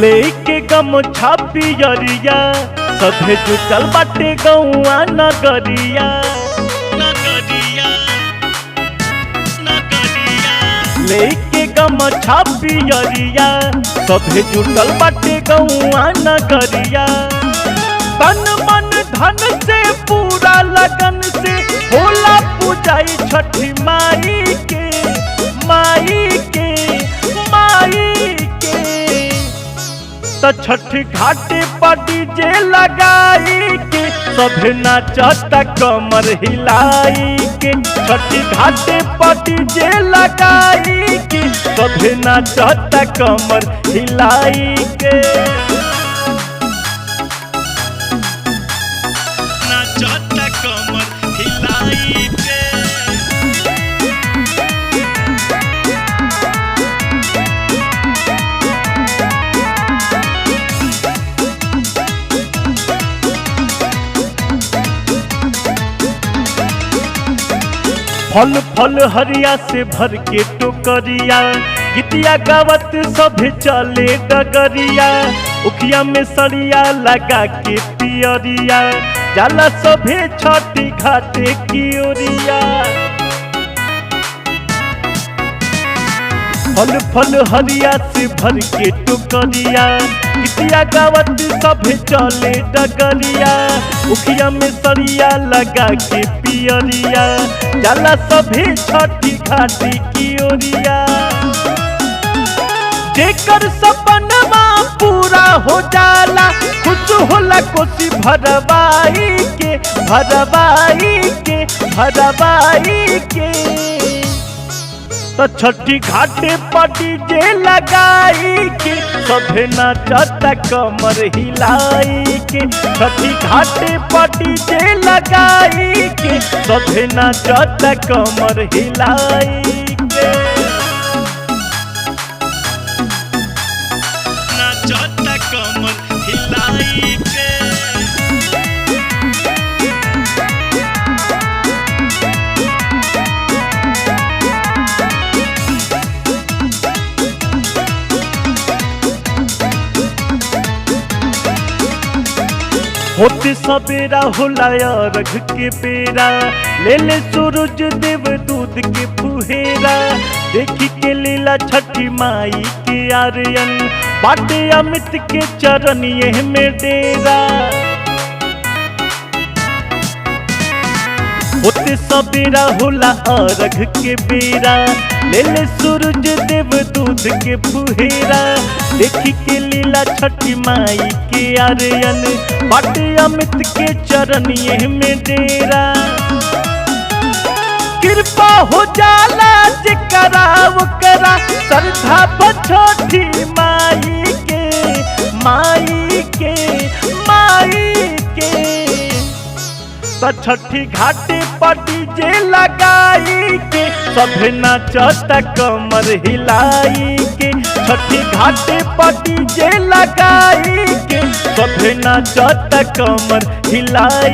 लेके गमछा पियरिया सभे जुटल बाटे गौआ नगरिया। लेके गमछा पियरिया सभे जुटल बाटे गौआ नगरिया। तन मन धन से पूरा लगन से होला पूजाई छठी माई के माई के माई के। त छठी घाटे पर डीजे लगाई के सभे नाचता कमर हिलाई के। छठी घाटे पर डीजे लगाई के सभे नाचता कमर हिलाई के। नाचता कमर हिलाई के। फल फल हरिया से भर के टोकरिया गीतिया गावत सभे चले डगरिया। उखिया में सरिया लगा के पियरिया जाला सभे छठी घाटे की ओरिया। फल फल हरिया से भर के टोकरिया गीतिया गावत सभे चले डगरिया। उखिया में सरिया लगा के पियरिया जाला सभे छठी घाटी की ओरिया। जेकर सपनवा पूरा हो जाला खुश होला कोसी भरवाई के भरवाई के भरवाई के। तो छठी घाटे पर डीजे लगाई के सभे नाचता कमर हिलाई के। छठी घाटे पर डीजे लगाई के सभे नाचता कमर हिलाई के। नाचता कमर हिलाई के। होते सवेरा होला अर्घ के बेरा ले ले सूरज देव दूध के फुहेरा। देखी के लीला छठी माई के आर्यन बाटे अमित के चरण ये में डेरा। होते सवेरा होला अर्घ के बेरा ले ले सूरज देव दूध के फुहेरा। देखी के लीला छठी माई के आर्यन बाटे अमित के चरण ये में डेरा। कृपा हो जाला जेकरा ओकरा श्रद्धा बछठी माई के माई के माई के। तो छठी घाटे पर डीजे लगाई के सभे नाचता कमर हिलाई के। छठी घाटे पर डीजे लगाई के सभे नाचता कमर हिलाई।